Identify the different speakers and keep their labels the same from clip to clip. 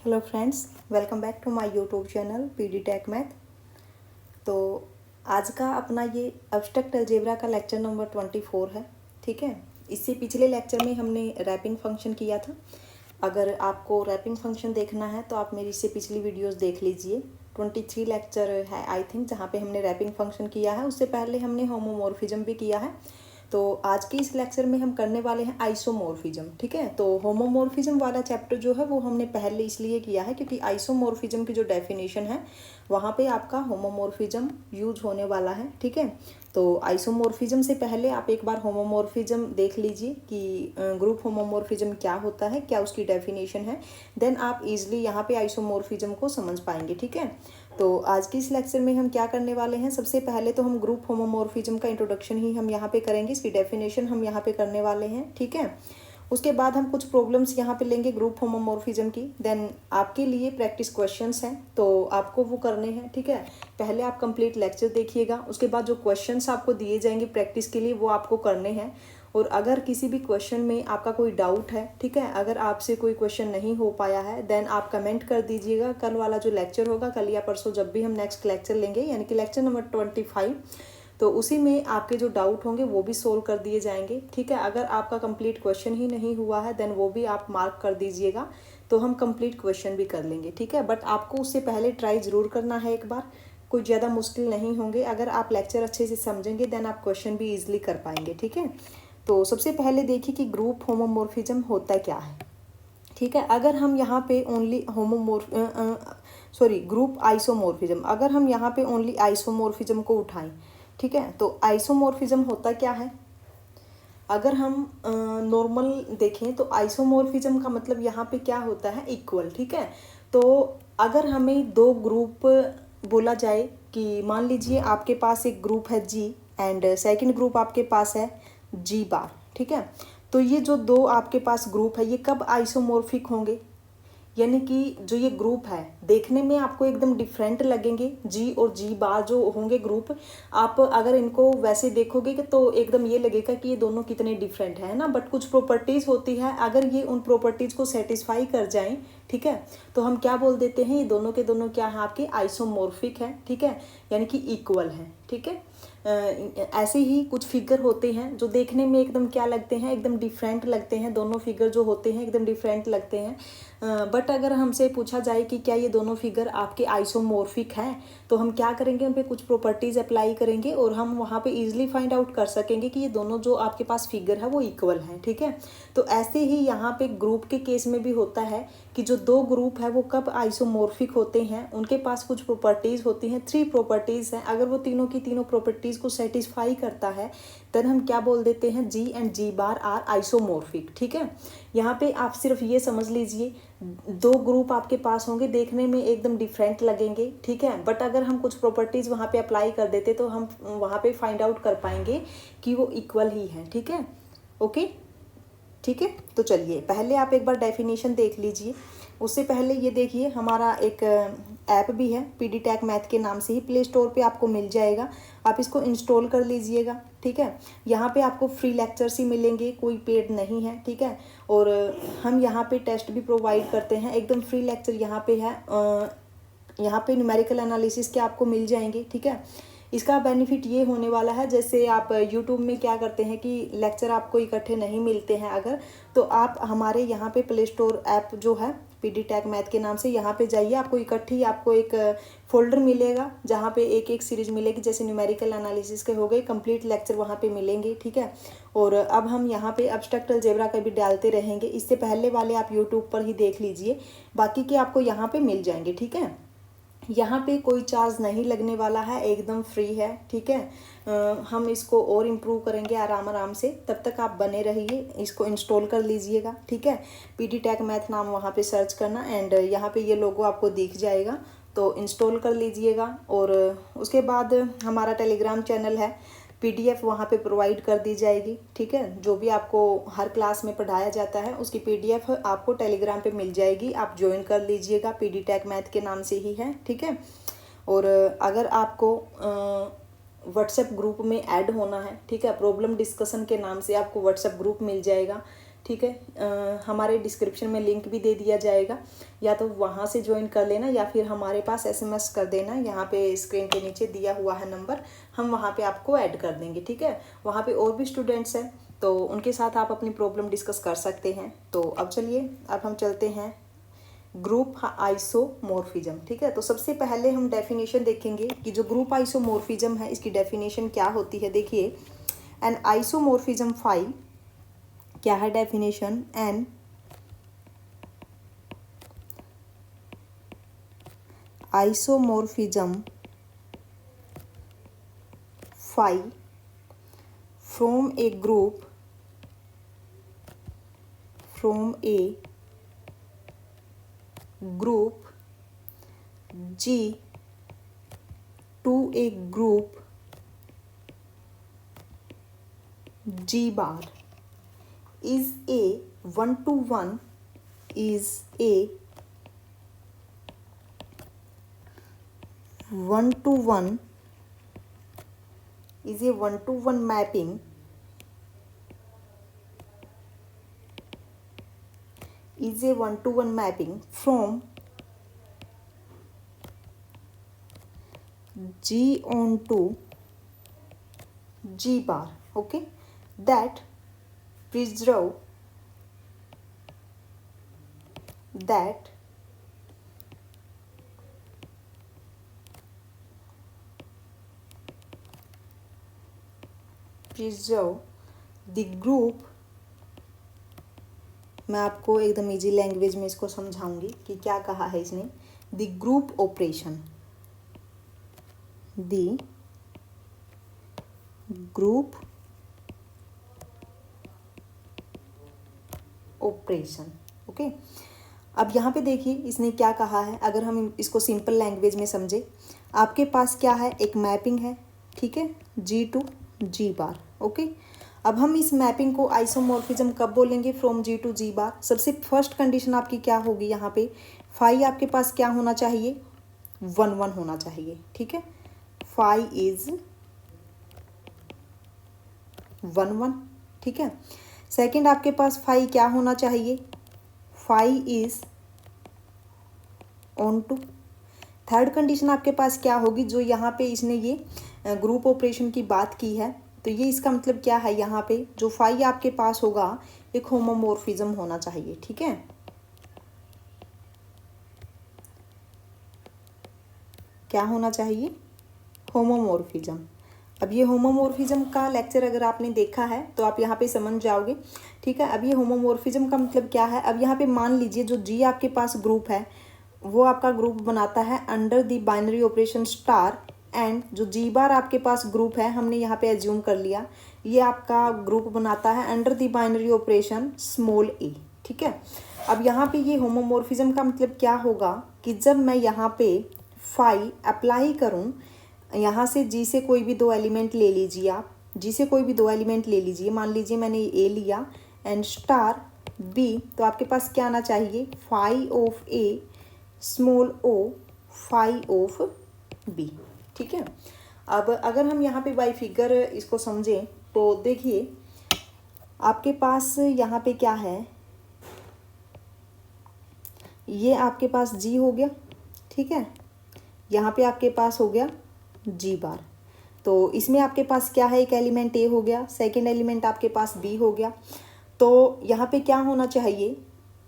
Speaker 1: Hello friends, welcome back to my YouTube channel PD tech math. तो आज का अपना ये एब्स्ट्रैक्ट अलजेब्रा का लेक्चर नंबर 24 है। ठीक है, इससे पिछले लेक्चर में हमने रैपिंग फंक्शन किया था। अगर आपको रैपिंग फंक्शन देखना है तो आप मेरी इससे पिछली वीडियोस देख लीजिए। 23 लेक्चर है आई थिंक, जहाँ पे हमने रैपिंग फंक्शन किया है। उससे पहले हमने होमोमॉर्फिज्म भी किया है। तो आज के इस लेक्चर में हम करने वाले हैं आइसोमॉर्फिज्म। ठीक है, तो होमोमॉर्फिज्म वाला चैप्टर जो है वो हमने पहले इसलिए किया है क्योंकि आइसोमॉर्फिज्म की जो डेफिनेशन है वहाँ पे आपका होमोमॉर्फिज्म यूज होने वाला है। ठीक है, तो आइसोमॉर्फिज्म से पहले आप एक बार होमोमॉर्फिज्म देख लीजिए कि ग्रुप होमोमॉर्फिज्म क्या होता है, क्या उसकी डेफिनेशन है। देन आप इजीली यहाँ पे आइसोमॉर्फिज्म को समझ पाएंगे। ठीक है, तो आज की इस लेक्चर में हम क्या करने वाले हैं, सबसे पहले तो हम ग्रुप होमोमॉर्फिज्म का इंट्रोडक्शन ही हम यहाँ पे करेंगे, इसकी डेफिनेशन हम यहाँ पे करने वाले हैं। ठीक है, उसके बाद हम कुछ प्रॉब्लम्स यहाँ पे लेंगे ग्रुप होमोमॉर्फिज्म की। देन आपके लिए प्रैक्टिस क्वेश्चंस हैं तो आपको वो करने हैं। ठीक है, पहले आप कंप्लीट लेक्चर देखिएगा, उसके बाद जो क्वेश्चंस आपको दिए जाएंगे प्रैक्टिस के लिए वो आपको करने हैं। और अगर किसी भी क्वेश्चन में आपका कोई डाउट है, ठीक है, अगर आपसे कोई क्वेश्चन नहीं हो पाया है देन आप कमेंट कर दीजिएगा। कल वाला जो लेक्चर होगा, कल या परसों जब भी हम नेक्स्ट लेक्चर लेंगे, यानी कि लेक्चर नंबर 25, तो उसी में आपके जो डाउट होंगे वो भी सोल्व कर दिए जाएंगे। ठीक है, अगर आपका कंप्लीट क्वेश्चन ही नहीं हुआ है देन वो भी आप मार्क कर दीजिएगा, तो हम कंप्लीट क्वेश्चन भी कर लेंगे। ठीक है, बट आपको उससे पहले ट्राई ज़रूर करना है एक बार, कोई ज़्यादा मुश्किल नहीं होंगे। अगर आप लेक्चर अच्छे से समझेंगे देन आप क्वेश्चन भी ईजिली कर पाएंगे। ठीक है, तो सबसे पहले देखिए कि ग्रुप होमोमॉर्फिज्म होता क्या है। ठीक है, अगर हम यहाँ पे ओनली ग्रुप आइसोमॉर्फिज्म, अगर हम यहाँ पे ओनली आइसोमॉर्फिज्म को उठाएं, ठीक है, तो आइसोमॉर्फिज्म होता क्या है। अगर हम नॉर्मल देखें तो आइसोमॉर्फिज्म का मतलब यहाँ पे क्या होता है, इक्वल। ठीक है, तो अगर हमें दो ग्रुप बोला जाए कि मान लीजिए आपके पास एक ग्रुप है जी एंड सेकंड ग्रुप आपके पास है जी बार। ठीक है, तो ये जो दो आपके पास ग्रुप है ये कब आइसोमॉर्फिक होंगे, यानी कि जो ये ग्रुप है देखने में आपको एकदम डिफरेंट लगेंगे। जी और जी बार जो होंगे ग्रुप, आप अगर इनको वैसे देखोगे तो एकदम ये लगेगा कि ये दोनों कितने डिफरेंट है ना, बट कुछ प्रॉपर्टीज होती है, अगर ये उन प्रॉपर्टीज को सेटिस्फाई कर जाएं, ठीक है, तो हम क्या बोल देते हैं, ये दोनों के दोनों क्या है, आपके आइसोमॉर्फिक है। ठीक है, यानी कि इक्वल है। ठीक है, ऐसे ही कुछ फिगर होते हैं जो देखने में एकदम क्या लगते हैं, एकदम डिफरेंट लगते हैं। दोनों फिगर जो होते हैं एकदम डिफरेंट लगते हैं, बट अगर हमसे पूछा जाए कि क्या ये दोनों फिगर आपके आइसोमॉर्फिक हैं, तो हम क्या करेंगे, उन पे कुछ प्रॉपर्टीज अप्लाई करेंगे और हम वहाँ पे इजीली फाइंड आउट कर सकेंगे कि ये दोनों जो आपके पास फिगर है वो इक्वल हैं। ठीक है, तो ऐसे ही यहाँ पे ग्रुप के केस में भी होता है कि जो दो ग्रुप है वो कब आइसोमॉर्फिक होते हैं, उनके पास कुछ प्रॉपर्टीज होती हैं, 3 प्रॉपर्टीज हैं। अगर वो तीनों की तीनों प्रॉपर्टीज को सेटिस्फाई करता है देन हम क्या बोल देते हैं, G and G bar are isomorphic. ठीक है, यहाँ पे आप सिर्फ ये समझ लीजिए, दो ग्रुप आपके पास होंगे देखने में एकदम डिफरेंट लगेंगे। ठीक है, बट अगर हम कुछ प्रॉपर्टीज वहाँ पे अप्लाई कर देते तो हम वहाँ पे फाइंड आउट कर पाएंगे कि वो इक्वल ही है। ठीक है, ओके, ठीक है, तो चलिए पहले आप एक बार डेफिनेशन देख लीजिए। उससे पहले ये देखिए, हमारा एक ऐप भी है पीडी टेक मैथ के नाम से ही, प्ले स्टोर पे आपको मिल जाएगा, आप इसको इंस्टॉल कर लीजिएगा। ठीक है, यहाँ पे आपको फ्री लेक्चर्स ही मिलेंगे, कोई पेड नहीं है। ठीक है, और हम यहाँ पे टेस्ट भी प्रोवाइड करते हैं, एकदम फ्री लेक्चर यहाँ पे है। यहाँ पे न्यूमेरिकल एनालिसिस के आपको मिल जाएंगे। ठीक है, इसका बेनिफिट ये होने वाला है, जैसे आप यूट्यूब में क्या करते हैं कि लेक्चर आपको इकट्ठे नहीं मिलते हैं अगर, तो आप हमारे यहाँ पे प्ले स्टोर ऐप जो है पीडी टेक मैथ के नाम से, यहाँ पे जाइए, आपको इकट्ठी आपको एक फोल्डर मिलेगा जहाँ पे एक एक सीरीज मिलेगी, जैसे न्यूमेरिकल एनालिसिस के हो गए, कंप्लीट लेक्चर वहाँ पे मिलेंगे। ठीक है, और अब हम यहाँ पे एब्स्ट्रैक्ट अलजेब्रा का भी डालते रहेंगे, इससे पहले वाले आप यूट्यूब पर ही देख लीजिए, बाकी के आपको यहाँ पे मिल जाएंगे। ठीक है, यहाँ पे कोई चार्ज नहीं लगने वाला है, एकदम फ्री है। ठीक है, हम इसको और इम्प्रूव करेंगे आराम आराम से, तब तक आप बने रहिए, इसको इंस्टॉल कर लीजिएगा। ठीक है, पीडी टेक मैथ नाम वहाँ पे सर्च करना एंड यहाँ पे ये लोगो आपको दिख जाएगा, तो इंस्टॉल कर लीजिएगा। और उसके बाद हमारा टेलीग्राम चैनल है, पीडीएफ वहाँ पे प्रोवाइड कर दी जाएगी। ठीक है, जो भी आपको हर क्लास में पढ़ाया जाता है उसकी पीडीएफ आपको टेलीग्राम पे मिल जाएगी, आप ज्वाइन कर लीजिएगा, पीडी टेक मैथ के नाम से ही है। ठीक है, और अगर आपको व्हाट्सएप ग्रुप में ऐड होना है, ठीक है, प्रॉब्लम डिस्कशन के नाम से आपको व्हाट्सएप ग्रुप मिल जाएगा, ठीक है। हमारे डिस्क्रिप्शन में लिंक भी दे दिया जाएगा, या तो वहाँ से ज्वाइन कर लेना या फिर हमारे पास SMS कर देना। यहाँ पे स्क्रीन के नीचे दिया हुआ है नंबर, हम वहाँ पे आपको ऐड कर देंगे, ठीक है। वहाँ पे और भी स्टूडेंट्स हैं, तो उनके साथ आप अपनी प्रॉब्लम डिस्कस कर सकते हैं। तो अब चलिए, अब हम चलते हैं ग्रुप आइसोमॉर्फिज्म, ठीक है। तो सबसे पहले हम डेफिनेशन देखेंगे कि जो ग्रुप आइसोमॉर्फिज्म है इसकी डेफिनेशन क्या होती है। देखिए, एन आइसोमॉर्फिज्म फाई, क्या है definition, an isomorphism phi from a group G to a group G bar is a one-to-one mapping from G onto G bar, okay, that preserve the group। मैं आपको एकदम easy language में इसको समझाऊंगी कि क्या कहा है इसने। The group operation, the group operation, okay. अब यहाँ पे देखिए इसने क्या कहा है, अगर हम इसको सिंपल लैंग्वेज में समझे, आपके पास क्या है, एक मैपिंग है, ठीक है, G to G bar, okay. अब हम इस मैपिंग को आइसोमॉर्फिज्म कब बोलेंगे, फ्रॉम G to G बार। सबसे फर्स्ट कंडीशन आपकी क्या होगी, यहाँ पे फाई आपके पास क्या होना चाहिए, 1-1 होना चाहिए, ठीक है। फाई इज 1-1, ठीक है। सेकंड आपके पास फाई क्या होना चाहिए, phi is onto. Third condition आपके पास क्या होगी, जो यहाँ पे इसने ये ग्रुप ऑपरेशन की बात की है, तो ये इसका मतलब क्या है, यहाँ पे जो फाई आपके पास होगा एक होमोमॉर्फिज्म होना चाहिए, ठीक है। क्या होना चाहिए, होमोमॉर्फिज्म। अब ये होमोमॉर्फिज्म का लेक्चर अगर आपने देखा है तो आप यहाँ पे समझ जाओगे, ठीक है। अब ये होमोमॉर्फिज्म का मतलब क्या है, अब यहाँ पे मान लीजिए जो जी आपके पास ग्रुप है वो आपका ग्रुप बनाता है under the binary operation star, and जो जी बार आपके पास ग्रुप है, हमने यहाँ पे एज्यूम कर लिया ये आपका ग्रुप बनाता है under the binary operation small a, ठीक है। अब यहाँ पे ये होमोमॉर्फिज्म का मतलब क्या होगा कि जब मैं यहाँ पे फाई अप्लाई करूँ, यहाँ से जी से कोई भी 2 एलिमेंट ले लीजिए, आप जी से कोई भी 2 एलिमेंट ले लीजिए, मान लीजिए मैंने ए लिया एंड स्टार बी, तो आपके पास क्या आना चाहिए, phi of a small o phi of b, ठीक है। अब अगर हम यहाँ पे बाई फिगर इसको समझें तो देखिए आपके पास यहाँ पे क्या है, ये आपके पास जी हो गया, ठीक है, यहाँ पे आपके पास हो गया जी बार। तो इसमें आपके पास क्या है, एक एलिमेंट ए हो गया, सेकंड एलिमेंट आपके पास बी हो गया। तो यहाँ पे क्या होना चाहिए,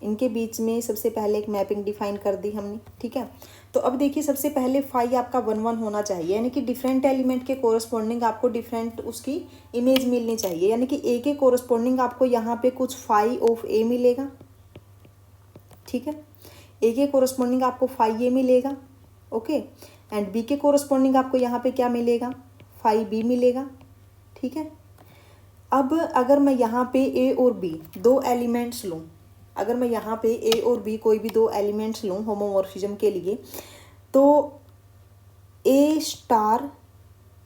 Speaker 1: इनके बीच में सबसे पहले एक मैपिंग डिफाइन कर दी हमने, ठीक है। तो अब देखिए सबसे पहले फाई आपका 1-1 होना चाहिए, यानी कि डिफरेंट एलिमेंट के कोरस्पॉन्डिंग आपको डिफरेंट उसकी इमेज मिलनी चाहिए, यानी कि ए के कोरस्पॉन्डिंग आपको यहाँ पे कुछ फाई ऑफ ए मिलेगा, ठीक है। ए के कोरस्पॉन्डिंग आपको फाई ए मिलेगा, ओके, एंड बी के कोरस्पॉन्डिंग आपको यहाँ पे क्या मिलेगा, फाई बी मिलेगा, ठीक है। अब अगर मैं यहाँ पे ए और बी 2 एलिमेंट्स लूँ, अगर मैं यहाँ पे ए और बी कोई भी 2 एलिमेंट्स लूँ होमोमॉर्फिज्म के लिए, तो ए स्टार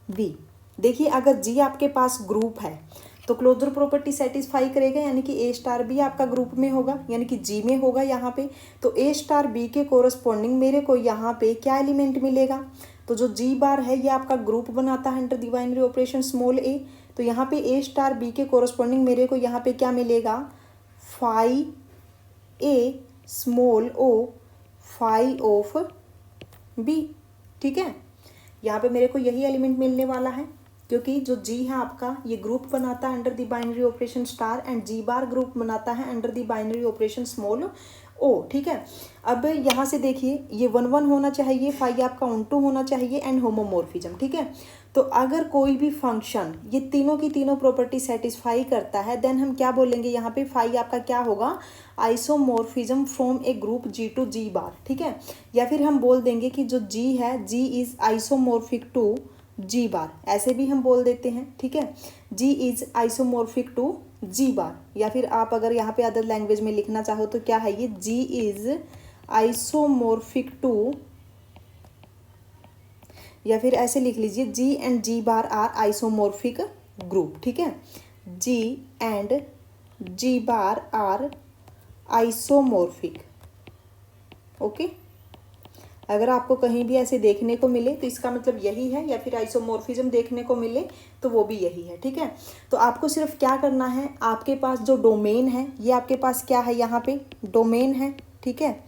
Speaker 1: बी, देखिए अगर जी आपके पास ग्रुप है तो क्लोजर प्रॉपर्टी सेटिस्फाई करेगा, यानी कि ए स्टार बी आपका ग्रुप में होगा, यानी कि जी में होगा यहाँ पे। तो ए स्टार बी के कोरस्पॉन्डिंग मेरे को यहाँ पे क्या एलिमेंट मिलेगा, तो जो जी बार है ये आपका ग्रुप बनाता है under the binary operation small a, तो यहाँ पे ए स्टार बी के कोरस्पॉन्डिंग मेरे को यहाँ पे क्या मिलेगा, phi a small o phi of b. ठीक है, यहाँ पे मेरे को यही एलिमेंट मिलने वाला है, क्योंकि जो जी है आपका ये ग्रुप बनाता है under the binary operation star, and G bar group बनाता है under the binary operation small o. ठीक है, अब यहाँ से देखिए ये 1 1 होना चाहिए, फाई आपका ऑनटू होना चाहिए, एंड होमोमॉर्फिज्म। ठीक है, तो अगर कोई भी फंक्शन ये तीनों की तीनों प्रॉपर्टी सेटिस्फाई करता है, देन हम क्या बोलेंगे यहाँ पे, फाई आपका क्या होगा, isomorphism from a group G to G bar. ठीक है, या फिर हम बोल देंगे कि जो जी है, जी इज आइसोमॉर्फिक टू जी बार, ऐसे भी हम बोल देते हैं। ठीक है, जी इज आइसोमॉर्फिक टू जी बार, या फिर आप अगर यहाँ पे अदर लैंग्वेज में लिखना चाहो तो क्या है ये, जी इज आइसोमॉर्फिक टू, या फिर ऐसे लिख लीजिए G and G bar are isomorphic group. ठीक है, G and G bar are isomorphic. Okay, अगर आपको कहीं भी ऐसे देखने को मिले तो इसका मतलब यही है, या फिर आइसोमॉर्फिज्म देखने को मिले तो वो भी यही है। ठीक है, तो आपको सिर्फ क्या करना है, आपके पास जो डोमेन है, ये आपके पास क्या है, यहाँ पे डोमेन है। ठीक है,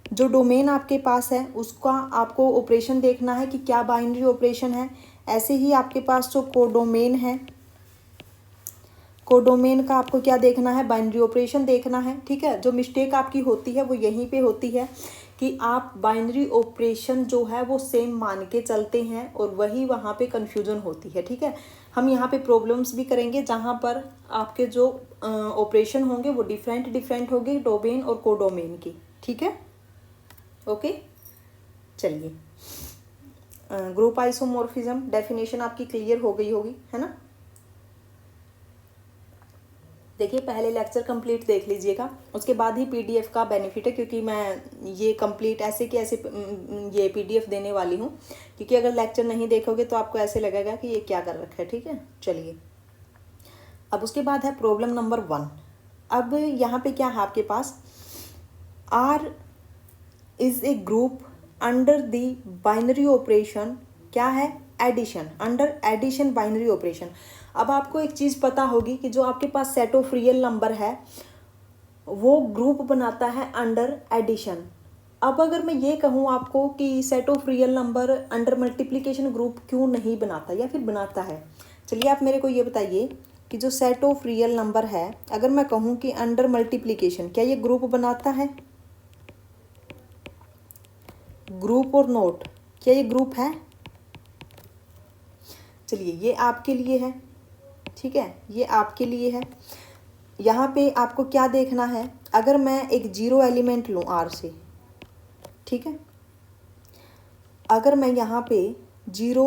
Speaker 1: जो डोमेन आपके पास है उसका आपको ऑपरेशन देखना है कि क्या बाइनरी ऑपरेशन है। ऐसे ही आपके पास जो कोडोमेन है, कोडोमेन का आपको क्या देखना है, बाइनरी ऑपरेशन देखना है। ठीक है, जो मिस्टेक आपकी होती है वो यहीं पे होती है कि आप बाइनरी ऑपरेशन जो है वो सेम मान के चलते हैं, और वही वहाँ पे कन्फ्यूजन होती है। ठीक है, हम यहाँ पे प्रॉब्लम्स भी करेंगे जहाँ पर आपके जो ऑपरेशन होंगे वो डिफरेंट होंगे, डोमेन और कोडोमेन की। ठीक है, ओके, चलिए, ग्रुप आइसोमॉर्फिज्म डेफिनेशन आपकी क्लियर हो गई होगी, है ना। देखिए पहले लेक्चर कंप्लीट देख लीजिएगा, उसके बाद ही पीडीएफ का बेनिफिट है, क्योंकि मैं ये कंप्लीट ऐसे कि ऐसे ये पीडीएफ देने वाली हूँ, क्योंकि अगर लेक्चर नहीं देखोगे तो आपको ऐसे लगेगा कि ये क्या कर रखा है। ठीक है, चलिए, अब उसके बाद है प्रॉब्लम नंबर 1। अब यहाँ पे क्या है आपके पास, R is a group under the binary operation, क्या है, addition, under addition binary operation. अब आपको एक चीज़ पता होगी कि जो आपके पास सेट ऑफ रियल नंबर है वो ग्रुप बनाता है अंडर एडिशन। अब अगर मैं ये कहूँ आपको कि set of real number under multiplication group क्यों नहीं बनाता, या फिर बनाता है, चलिए आप मेरे को ये बताइए कि जो सेट ऑफ रियल नंबर है, अगर मैं कहूँ कि अंडर मल्टीप्लिकेशन, क्या ये ग्रुप बनाता है, ग्रुप और नोट, क्या ये ग्रुप है। चलिए ये आपके लिए है। ठीक है, ये आपके लिए है। यहाँ पे आपको क्या देखना है, अगर मैं एक जीरो एलिमेंट लूँ आर से, ठीक है, अगर मैं यहाँ पे जीरो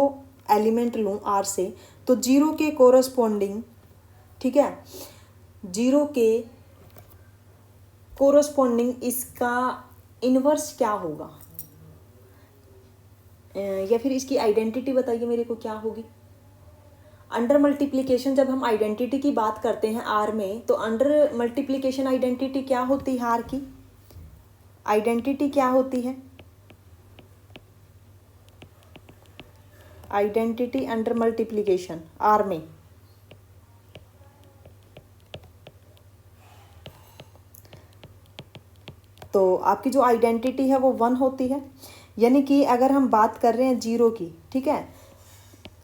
Speaker 1: एलिमेंट लूँ आर से, तो जीरो के कोरस्पॉन्डिंग, ठीक है, जीरो के कोरस्पॉन्डिंग इसका इन्वर्स क्या होगा, या फिर इसकी आइडेंटिटी बताइए मेरे को क्या होगी। अंडर मल्टीप्लिकेशन जब हम आइडेंटिटी की बात करते हैं आर में, तो अंडर मल्टीप्लिकेशन आइडेंटिटी क्या होती है, आर की आइडेंटिटी क्या होती है, आइडेंटिटी अंडर मल्टीप्लिकेशन आर में, तो आपकी जो आइडेंटिटी है वो 1 होती है। यानी कि अगर हम बात कर रहे हैं जीरो की, ठीक है,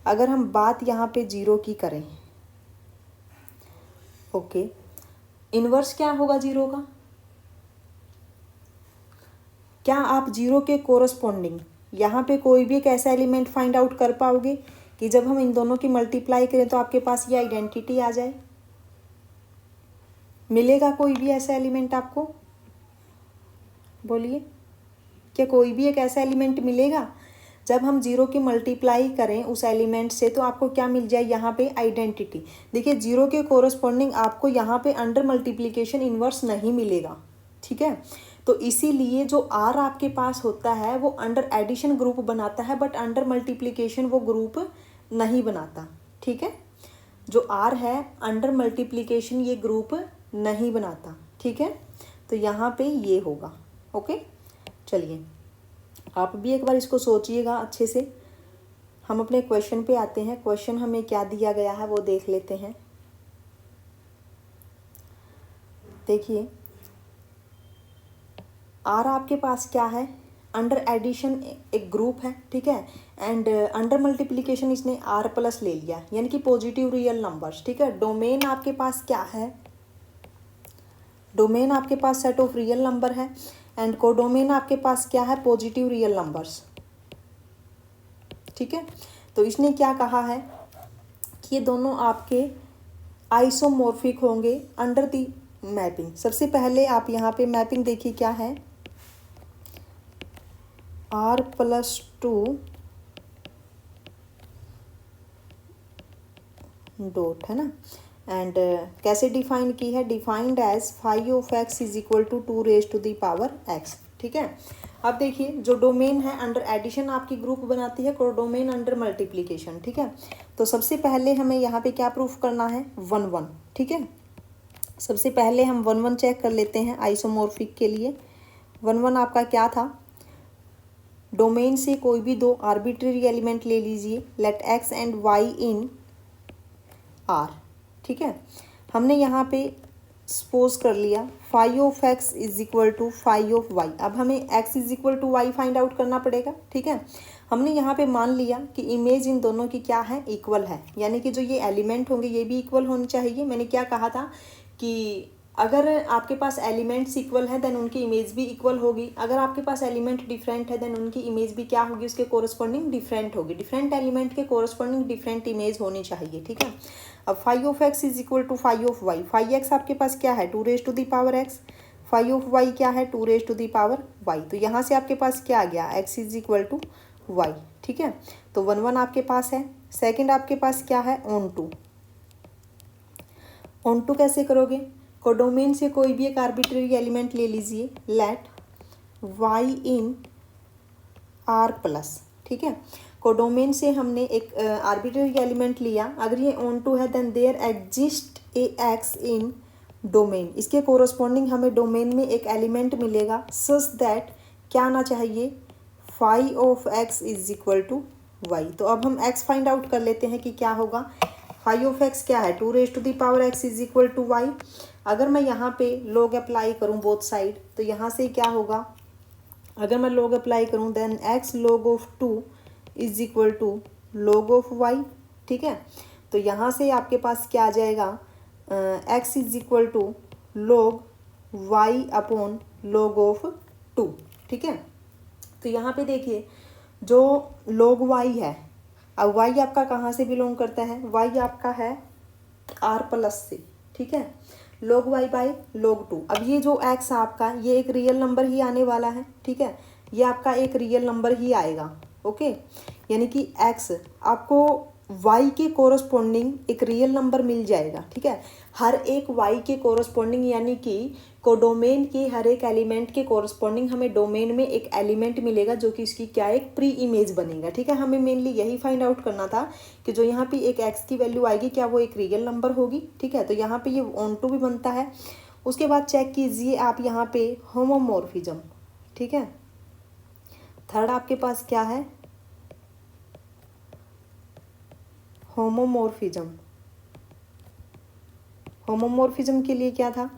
Speaker 1: अगर हम बात यहाँ पे जीरो की करें, ओके, इन्वर्स क्या होगा जीरो का, क्या आप जीरो के कोरस्पॉन्डिंग यहाँ पे कोई भी एक ऐसा एलिमेंट फाइंड आउट कर पाओगे कि जब हम इन दोनों की मल्टीप्लाई करें तो आपके पास ये आइडेंटिटी आ जाए, मिलेगा कोई भी ऐसा एलिमेंट आपको, बोलिए, क्या कोई भी एक ऐसा एलिमेंट मिलेगा जब हम जीरो की मल्टीप्लाई करें उस एलिमेंट से, तो आपको क्या मिल जाए यहाँ पे, आइडेंटिटी। देखिए जीरो के कोरस्पॉन्डिंग आपको यहाँ पे अंडर मल्टीप्लिकेशन इन्वर्स नहीं मिलेगा, ठीक है, तो इसीलिए जो आर आपके पास होता है वो अंडर एडिशन ग्रुप बनाता है, बट अंडर मल्टीप्लिकेशन वो ग्रुप नहीं बनाता। ठीक है, जो आर है अंडर मल्टीप्लिकेशन ये ग्रुप नहीं बनाता। ठीक है, तो यहाँ पे ये होगा। ओके, चलिए आप भी एक बार इसको सोचिएगा अच्छे से। हम अपने क्वेश्चन पे आते हैं, क्वेश्चन हमें क्या दिया गया है वो देख लेते हैं। देखिए आर आपके पास क्या है, अंडर एडिशन एक ग्रुप है, ठीक है, एंड अंडर मल्टीप्लिकेशन इसने आर प्लस ले लिया, यानी कि पॉजिटिव रियल नंबर्स, ठीक है। डोमेन आपके पास क्या है, डोमेन आपके पास सेट ऑफ रियल नंबर है, एंड कोडोमेन आपके पास क्या है, पॉजिटिव रियल नंबर्स, ठीक है। तो इसने क्या कहा है कि ये दोनों आपके आइसोमॉर्फिक होंगे अंडर दी मैपिंग। सबसे पहले आप यहाँ पे मैपिंग देखिए क्या है, R+2 डॉट, है ना, एंड कैसे डिफाइन की है, defined as phi of x is equal to 2 raise to the power x, ठीक है। अब देखिए जो डोमेन है अंडर एडिशन आपकी ग्रुप बनाती है, कोडोमेन अंडर मल्टीप्लिकेशन, ठीक है। तो सबसे पहले हमें यहाँ पे क्या प्रूफ करना है, 1 1, ठीक है। सबसे पहले हम 1 1 चेक कर लेते हैं आइसोमॉर्फिक के लिए। 1 1 आपका क्या था, डोमेन से कोई भी दो आर्बिट्रेरी एलिमेंट ले लीजिए, let x and y in R, ठीक है। हमने यहाँ पे सपोज कर लिया phi of x is equal to phi of y. अब हमें x is equal to y find out करना पड़ेगा, ठीक है। हमने यहाँ पे मान लिया कि इमेज इन दोनों की क्या है, इक्वल है, यानी कि जो ये एलिमेंट होंगे ये भी इक्वल होने चाहिए। मैंने क्या कहा था कि अगर आपके पास एलिमेंट्स इक्वल है देन उनकी इमेज भी इक्वल होगी, अगर आपके पास एलिमेंट डिफरेंट है देन उनकी इमेज भी क्या होगी, उसके कोरस्पॉन्डिंग डिफरेंट होगी। डिफरेंट एलिमेंट के कोरस्पॉन्डिंग डिफरेंट इमेज होनी चाहिए, ठीक है। अब phi of x is equal to phi of y, phi x आपके पास क्या है, 2 raise to the power x, phi of y क्या है, 2 raise to the power y. तो यहाँ से आपके पास क्या आ गया, x is equal to y, ठीक है। तो 1 1 आपके पास है। सेकेंड आपके पास क्या है, ऑन टू। ऑन टू कैसे करोगे, कोडोमेन से कोई भी एक आर्बिट्रेरी एलिमेंट ले लीजिए, let y in R plus, ठीक है। कोडोमेन से हमने एक आर्बिट्रेरी एलिमेंट लिया, अगर ये ऑन टू है then there exist a x in domain, इसके कोरस्पॉन्डिंग हमें डोमेन में एक एलिमेंट मिलेगा सच दैट क्या आना चाहिए, phi of x is equal to y. तो अब हम एक्स फाइंड आउट कर लेते हैं कि क्या होगा, फाई ऑफ एक्स क्या है, 2 raise to the power x is equal to y. अगर मैं यहाँ पे लॉग अप्लाई करूँ बोथ साइड तो यहाँ से क्या होगा, अगर मैं लॉग अप्लाई करूँ then x log of 2 is equal to log of y, ठीक है। तो यहाँ से आपके पास क्या आ जाएगा, x is equal to log y upon log of 2, ठीक है। तो यहाँ पे देखिए जो लॉग वाई है, अब वाई आपका कहाँ से बिलोंग करता है, वाई आपका है आर प्लस से, ठीक है, log y बाई log 2। अब ये जो x आपका ये एक रियल नंबर ही आने वाला है, ठीक है, ये आपका एक रियल नंबर ही आएगा, ओके। यानी कि x आपको y के कोरस्पॉन्डिंग एक रियल नंबर मिल जाएगा, ठीक है। हर एक y के कोरस्पॉन्डिंग यानी कि कोडोमेन के हर एक एलिमेंट के कोरस्पॉन्डिंग हमें डोमेन में एक एलिमेंट मिलेगा जो कि इसकी क्या एक प्री इमेज बनेगा, ठीक है। हमें मेनली यही फाइंड आउट करना था कि जो यहाँ पे एक x की वैल्यू आएगी क्या वो एक रियल नंबर होगी, ठीक है। तो यहाँ पे ये ऑन टू भी बनता है। उसके बाद चेक कीजिए आप यहाँ पे होमोमॉर्फिज्म, ठीक है। थर्ड आपके पास क्या है, होमोमॉर्फिज्म। होमोमॉर्फिज्म के लिए क्या था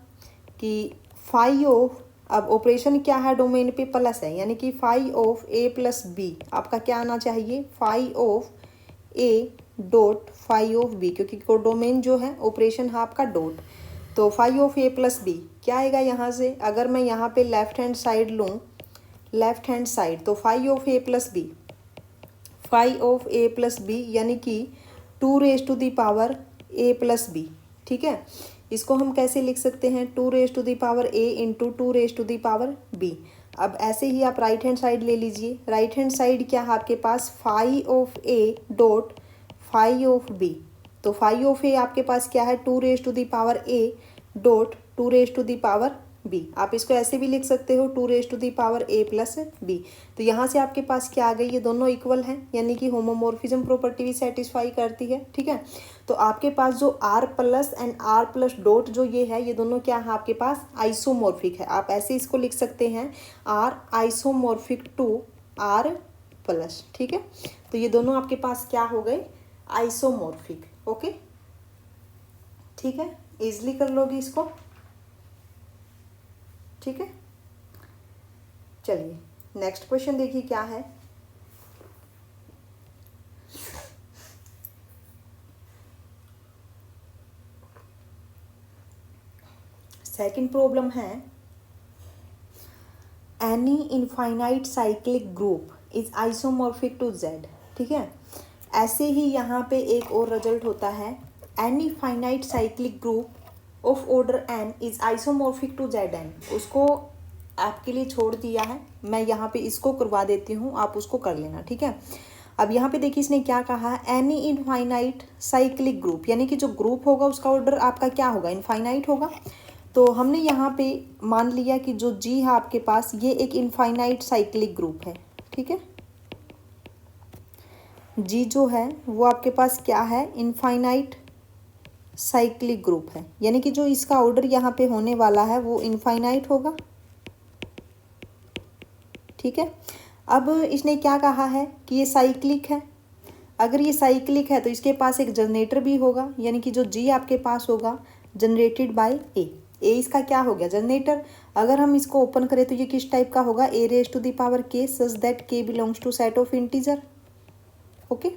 Speaker 1: कि फाई ऑफ, अब ऑपरेशन क्या है डोमेन पे प्लस है, यानी कि phi of a plus b आपका क्या आना चाहिए, phi of a dot phi of b, क्योंकि कोडोमेन जो है ऑपरेशन है आपका डॉट। तो phi of a plus b क्या आएगा यहाँ से, अगर मैं यहाँ पे लेफ्ट हैंड साइड लूँ, लेफ्ट हैंड साइड, तो phi of a plus b, phi of a plus b यानी कि 2 raise to the power a plus B, ठीक है। इसको हम कैसे लिख सकते हैं, 2 raise to the power a into 2 raise to the power b. अब ऐसे ही आप राइट हैंड साइड ले लीजिए, राइट हैंड साइड क्या है आपके पास, phi of a dot phi of b. तो फाई ऑफ ए आपके पास क्या है, 2 raise to the power a dot 2 raise to the power b. आप इसको ऐसे भी लिख सकते हो 2 raise to the power a plus b. तो यहाँ से आपके पास क्या आ गई, ये दोनों इक्वल हैं, यानी कि होमोमॉर्फिज्म प्रॉपर्टी भी सेटिस्फाई करती है, ठीक है। तो आपके पास जो R plus and R plus dot जो ये है, ये दोनों क्या है आपके पास आइसोमॉर्फिक है। आप ऐसे इसको लिख सकते हैं R isomorphic to R plus, ठीक है। तो ये दोनों आपके पास क्या हो गए, आइसोमॉर्फिक, ओके, ठीक है। इजली कर लोगे इसको। ठीक है। चलिए नेक्स्ट क्वेश्चन देखिए क्या है। सेकंड प्रॉब्लम है, any infinite cyclic group is isomorphic to Z. ठीक है, ऐसे ही यहाँ पे एक और रिजल्ट होता है, any finite cyclic group of order n is isomorphic to Z n. उसको आपके लिए छोड़ दिया है, मैं यहाँ पे इसको करवा देती हूँ, आप उसको कर लेना। ठीक है, अब यहाँ पे देखिए इसने क्या कहा, एनी इनफाइनाइट साइक्लिक ग्रुप, यानी कि जो ग्रुप होगा उसका ऑर्डर आपका क्या होगा, इनफाइनाइट होगा। तो हमने यहाँ पे मान लिया कि जो जी है आपके पास, ये एक इनफाइनाइट साइक्लिक ग्रुप है। ठीक है, जी जो है वो आपके पास क्या है, इनफाइनाइट साइक्लिक ग्रुप है, यानी कि जो इसका ऑर्डर यहाँ पे होने वाला है वो इनफाइनाइट होगा। ठीक है, अब इसने क्या कहा है कि ये साइक्लिक है। अगर ये साइक्लिक है तो इसके पास एक जनरेटर भी होगा, यानी कि जो जी आपके पास होगा जनरेटेड बाय ए इसका क्या हो गया, जनरेटर। अगर हम इसको ओपन करें तो ये किस टाइप का होगा, a raise to the power k such that k belongs to set of integer. Okay,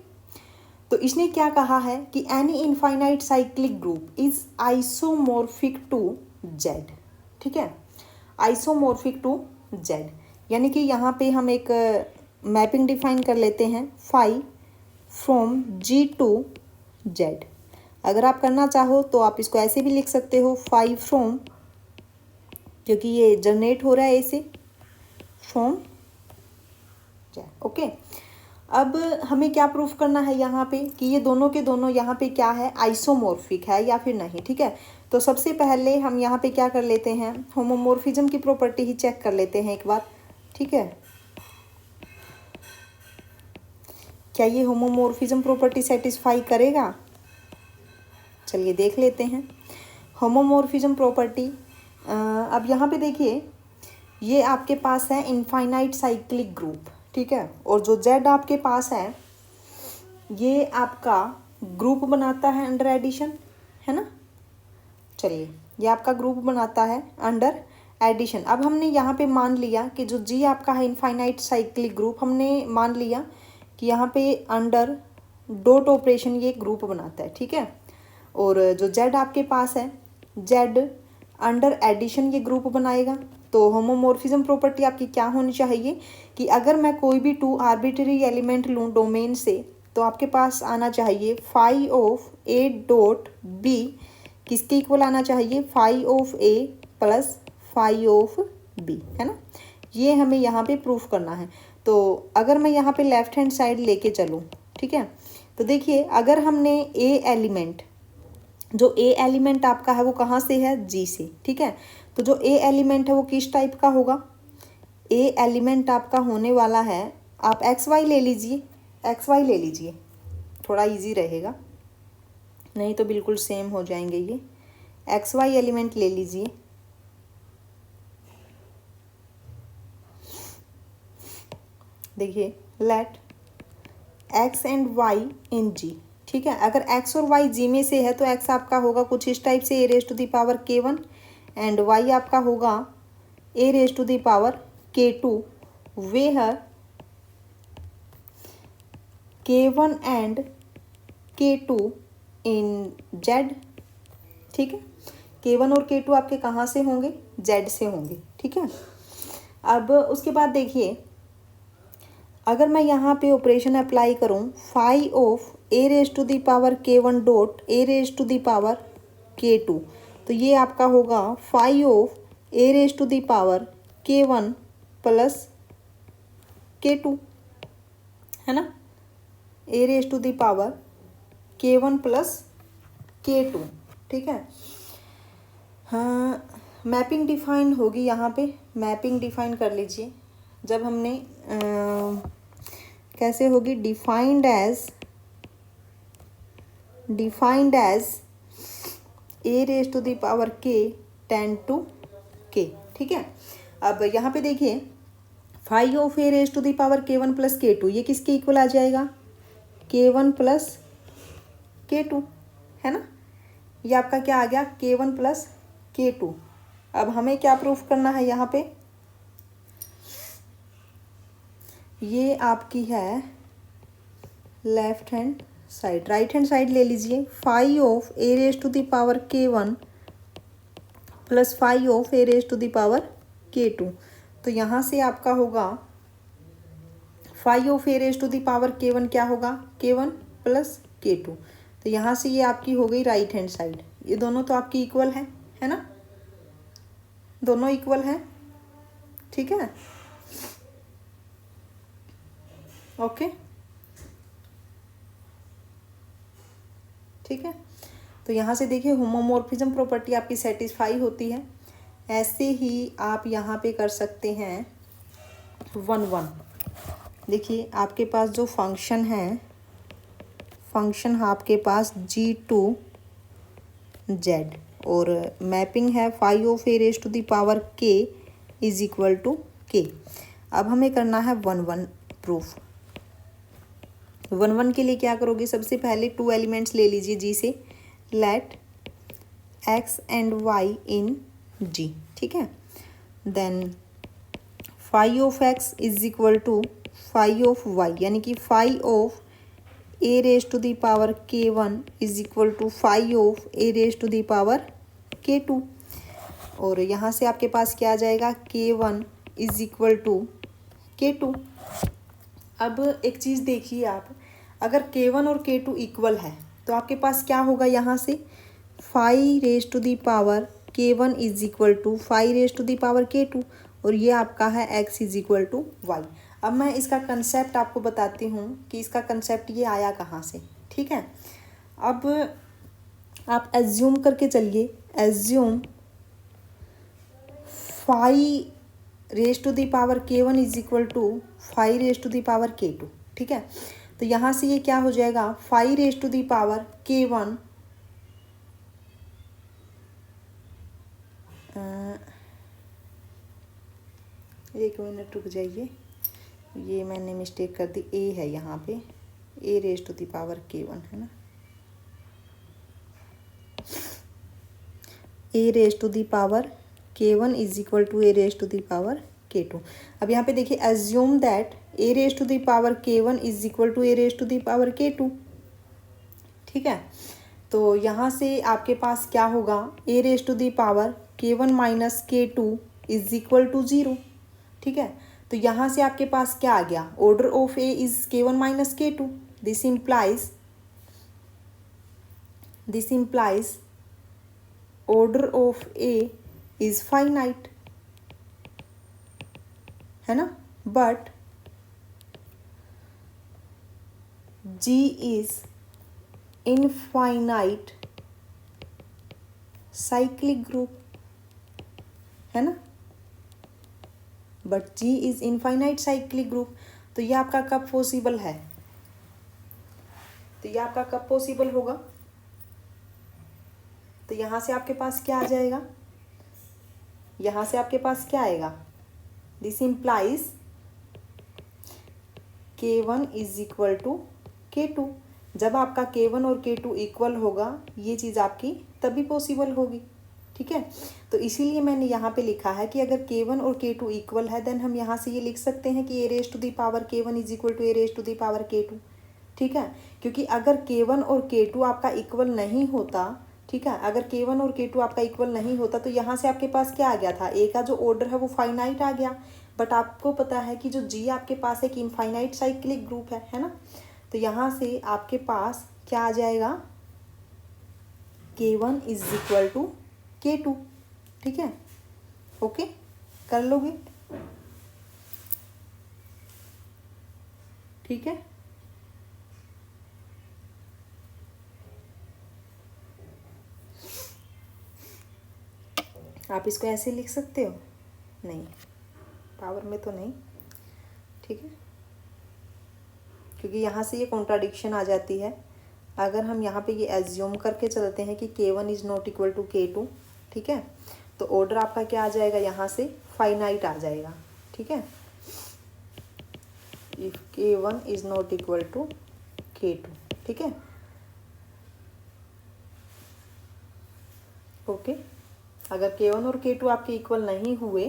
Speaker 1: तो इसने क्या कहा है कि any infinite cyclic group is isomorphic to Z. ठीक है, आइसोमॉर्फिक टू जेड, यानी कि यहाँ पे हम एक मैपिंग डिफाइन कर लेते हैं, phi from G to Z. अगर आप करना चाहो तो आप इसको ऐसे भी लिख सकते हो, फाई फ्रॉम, क्योंकि ये जनरेट हो रहा है ऐसे, फ्रॉम जेड। ओके, अब हमें क्या प्रूफ करना है यहाँ पे कि ये दोनों के दोनों यहाँ पे क्या है, आइसोमॉर्फिक है या फिर नहीं। ठीक है, तो सबसे पहले हम यहाँ पे क्या कर लेते हैं, होमोमॉर्फिज्म की प्रॉपर्टी ही चेक कर लेते हैं एक बार। ठीक है, क्या ये होमोमॉर्फिज्म प्रॉपर्टी सेटिस्फाई करेगा, चलिए देख लेते हैं। होमोमॉर्फिज्म प्रॉपर्टी, अब यहाँ पे देखिए ये आपके पास है इनफाइनाइट साइक्लिक ग्रुप। ठीक है, और जो जेड आपके पास है ये आपका ग्रुप बनाता है अंडर एडिशन, है ना। चलिए ये आपका ग्रुप बनाता है अंडर एडिशन। अब हमने यहाँ पे मान लिया कि जो जी आपका है इनफाइनाइट साइक्लिक ग्रुप, हमने मान लिया कि यहाँ पे अंडर डॉट ऑपरेशन ये ग्रुप बनाता है। ठीक है, और जो जेड आपके पास है, जेड अंडर एडिशन ये ग्रुप बनाएगा। तो होमोमॉर्फिज्म प्रॉपर्टी आपकी क्या होनी चाहिए कि अगर मैं कोई भी टू आर्बिट्ररी एलिमेंट लूँ डोमेन से, तो आपके पास आना चाहिए phi of a dot b किसके इक्वल आना चाहिए, phi of a plus phi of b, है ना। ये हमें यहाँ पे प्रूफ करना है। तो अगर मैं यहाँ पे लेफ्ट हैंड साइड लेके चलूँ, ठीक है, तो देखिए अगर हमने ए एलिमेंट, जो ए एलिमेंट आपका है वो कहाँ से है, जी से। ठीक है, तो जो ए एलिमेंट है वो किस टाइप का होगा, ए एलिमेंट आपका होने वाला है, आप एक्स वाई ले लीजिए, एक्स वाई ले लीजिए, थोड़ा इजी रहेगा, नहीं तो बिल्कुल सेम हो जाएंगे ये। एक्स वाई एलिमेंट ले लीजिए, देखिए लेट एक्स एंड वाई इन जी। ठीक है, अगर x और y जी में से है तो x आपका होगा कुछ इस टाइप से, a raise to the power k1 and y आपका होगा a raise to the power k2, where k1 and k2 in z। ठीक है, k1 और k2 आपके कहाँ से होंगे, z से होंगे। ठीक है, अब उसके बाद देखिए अगर मैं यहाँ पे ऑपरेशन अप्लाई करूँ, phi of a raise to the power k1 dot a raise to the power k2, तो ये आपका होगा phi of a raise to the power k1 plus k2, है ना, a raise to the power k1 plus k2। ठीक है, हाँ mapping define होगी यहाँ पे, मैपिंग डिफाइन कर लीजिए। जब हमने कैसे होगी, defined as a raise to the power k 10 to k। ठीक है, अब यहाँ पे देखिए phi of a raise to the power k1 plus k2, ये किसके इक्वल आ जाएगा, k1 प्लस k2, है ना। ये आपका क्या आ गया, k1 प्लस k2, अब हमें क्या प्रूफ करना है यहाँ पे, ये आपकी है left hand side, right hand side ले लीजिए। Phi of a raise to the power k1 plus phi of a raise to the power k2। तो यहाँ से आपका होगा phi of a raise to the power k1 क्या होगा, k1 plus k2। तो यहाँ से ये आपकी हो गई राइट हैंड साइड। ये दोनों तो आपकी इक्वल है ना, दोनों इक्वल हैं, ठीक है, ओके, ठीक है। तो यहाँ से देखिए होमोमॉर्फिज्म प्रॉपर्टी आपकी सेटिस्फाई होती है। ऐसे ही आप यहाँ पे कर सकते हैं 1 1। देखिए आपके पास जो फंक्शन है, फंक्शन आपके पास G2Z और मैपिंग है phi of a raise to the power k is equal to k। अब हमें करना है 1 1 प्रूफ। 1 1 के लिए क्या करोगे, सबसे पहले 2 एलिमेंट्स ले लीजिए G से, let x and y in G, ठीक है। Then phi of x is equal to phi of y, यानी कि phi of a raise to the power k1 is equal to phi of a raise to the power k2। और यहाँ से आपके पास क्या आ जाएगा, k1 is equal to k2। अब एक चीज़ देखिए आप, अगर k1 और k2 इक्वल है तो आपके पास क्या होगा, यहाँ से phi raise to the power k1 is equal to phi raise to the power k2 और ये आपका है x is equal to y. अब मैं इसका कंसेप्ट आपको बताती हूँ कि इसका कंसेप्ट ये आया कहाँ से, ठीक है। अब आप एज्यूम करके चलिए, assume phi raise to the power k1 is equal to phi raise to the power k2, ठीक है। तो यहाँ से ये क्या हो जाएगा, phi raise to the power k1 एक मिनट रुक जाइए, ये मैंने मिस्टेक कर दी, ए है यहाँ पे, a raise to the power k1 है ना, a raise to the power k1 is equal to a raise to the power k2। अब यहाँ पे देखिए assume that a raise to the power k1 is equal to a raise to the power k2, ठीक है। तो यहाँ से आपके पास क्या होगा, a raise to the power k1 minus k2 is equal to 0, ठीक है। तो यहाँ से आपके पास क्या आ गया, order of A is k1 minus k2। This implies order of A is finite, है ना, but G is infinite cyclic group, है ना, but G is infinite cyclic group. तो ये आपका कब पॉसिबल है, तो ये आपका कब पॉसिबल होगा, तो यहाँ से आपके पास क्या आ जाएगा, यहाँ से आपके पास क्या आएगा, this implies k1 is equal to k2। जब आपका k1 और k2 इक्वल होगा, ये चीज़ आपकी तभी पॉसिबल होगी, ठीक है। तो इसीलिए मैंने यहाँ पे लिखा है कि अगर k1 और k2 इक्वल है देन हम यहाँ से ये लिख सकते हैं कि a raise to the power k1 is equal to a raise to the power k2, ठीक है। क्योंकि अगर k1 और k2 आपका इक्वल नहीं होता, ठीक है, अगर k1 और k2 आपका इक्वल नहीं होता तो यहाँ से आपके पास क्या आ गया था, ए का जो ऑर्डर है वो फाइनाइट आ गया। बट आपको पता है कि जो G आपके पास एक इनफाइनाइट साइक्लिक ग्रुप है ना। तो यहाँ से आपके पास क्या आ जाएगा, k1 is equal to k2, ठीक है, ओके, कर लोगे, ठीक है। आप इसको ऐसे लिख सकते हो, नहीं पावर में तो नहीं, ठीक है, क्योंकि यहाँ से ये कॉन्ट्राडिक्शन आ जाती है। अगर हम यहाँ पे ये एज्यूम करके चलते हैं कि k1 is not equal to k2, ठीक है, तो ऑर्डर आपका क्या आ जाएगा, यहाँ से फाइनाइट आ जाएगा, ठीक है। If k1 is not equal to k2, ठीक है, ओके। अगर K1 और K2 आपके इक्वल नहीं हुए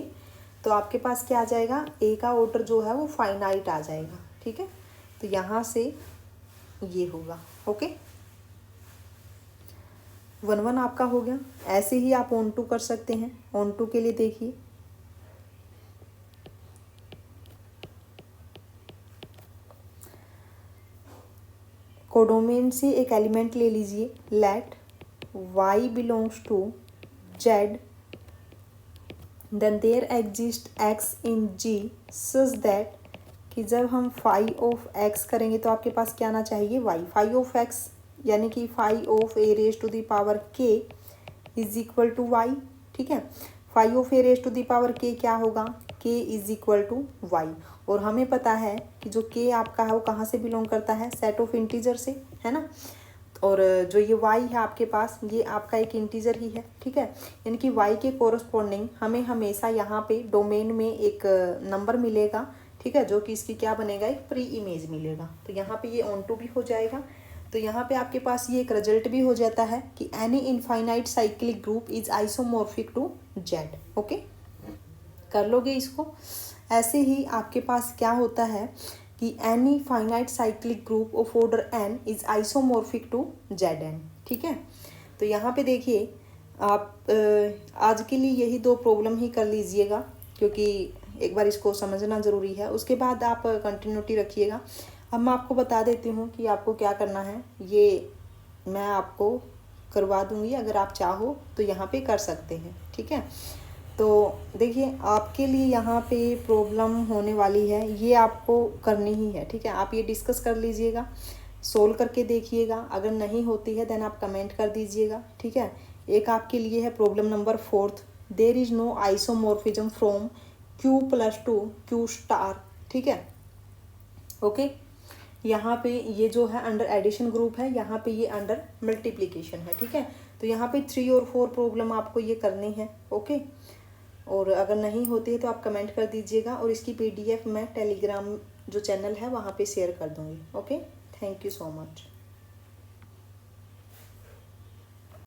Speaker 1: तो आपके पास क्या आ जाएगा, ए का ऑर्डर जो है वो फाइनाइट आ जाएगा। ठीक है, तो यहाँ से ये होगा। ओके, 1 1 आपका हो गया। ऐसे ही आप ऑन टू कर सकते हैं। ऑन टू के लिए देखिए, कोडोमेन से एक एलिमेंट ले लीजिए, let y belongs to z, then there exist x in g such that कि जब हम फाई ऑफ x करेंगे तो आपके पास क्या आना चाहिए, y। फाई ऑफ x यानी कि phi of a raise to the power k is equal to y। ठीक है, phi of a raise to the power k क्या होगा, k is equal to y। और हमें पता है कि जो k आपका है वो कहाँ से बिलोंग करता है, सेट ऑफ इंटीजर से, है ना। और जो ये y है आपके पास, ये आपका एक इंटीजर ही है। ठीक है, यानी कि y के कोरस्पॉन्डिंग हमें हमेशा यहाँ पे डोमेन में एक नंबर मिलेगा। ठीक है, जो कि इसकी क्या बनेगा, एक प्री इमेज मिलेगा। तो यहाँ पे ये ऑन टू भी हो जाएगा। तो यहाँ पे आपके पास ये एक रिजल्ट भी हो जाता है कि any infinite cyclic group is isomorphic to Z. Okay, कर लोगे इसको। ऐसे ही आपके पास क्या होता है कि any finite cyclic group of order n is isomorphic to Zn। ठीक है, तो यहाँ पे देखिए आप आज के लिए यही 2 प्रॉब्लम ही कर लीजिएगा, क्योंकि एक बार इसको समझना ज़रूरी है। उसके बाद आप कंटिन्यूटी रखिएगा। अब मैं आपको बता देती हूँ कि आपको क्या करना है, ये मैं आपको करवा दूँगी। अगर आप चाहो तो यहाँ पे कर सकते हैं। ठीक है, तो देखिए आपके लिए यहाँ पे प्रॉब्लम होने वाली है, ये आपको करनी ही है। ठीक है, आप ये डिस्कस कर लीजिएगा, सोल्व करके देखिएगा। अगर नहीं होती है देन आप कमेंट कर दीजिएगा। ठीक है, एक आपके लिए है problem number 4, there is no isomorphism from Q+ to Q star. ठीक है, ओके। यहाँ पे ये जो है अंडर एडिशन ग्रुप है, यहाँ पे ये अंडर मल्टीप्लिकेशन है। ठीक है, तो यहाँ पे 3 और 4 प्रॉब्लम आपको ये करनी है। ओके, और अगर नहीं होती है तो आप कमेंट कर दीजिएगा, और इसकी PDF मैं टेलीग्राम जो चैनल है वहाँ पे शेयर कर दूँगी। Okay, thank you so much.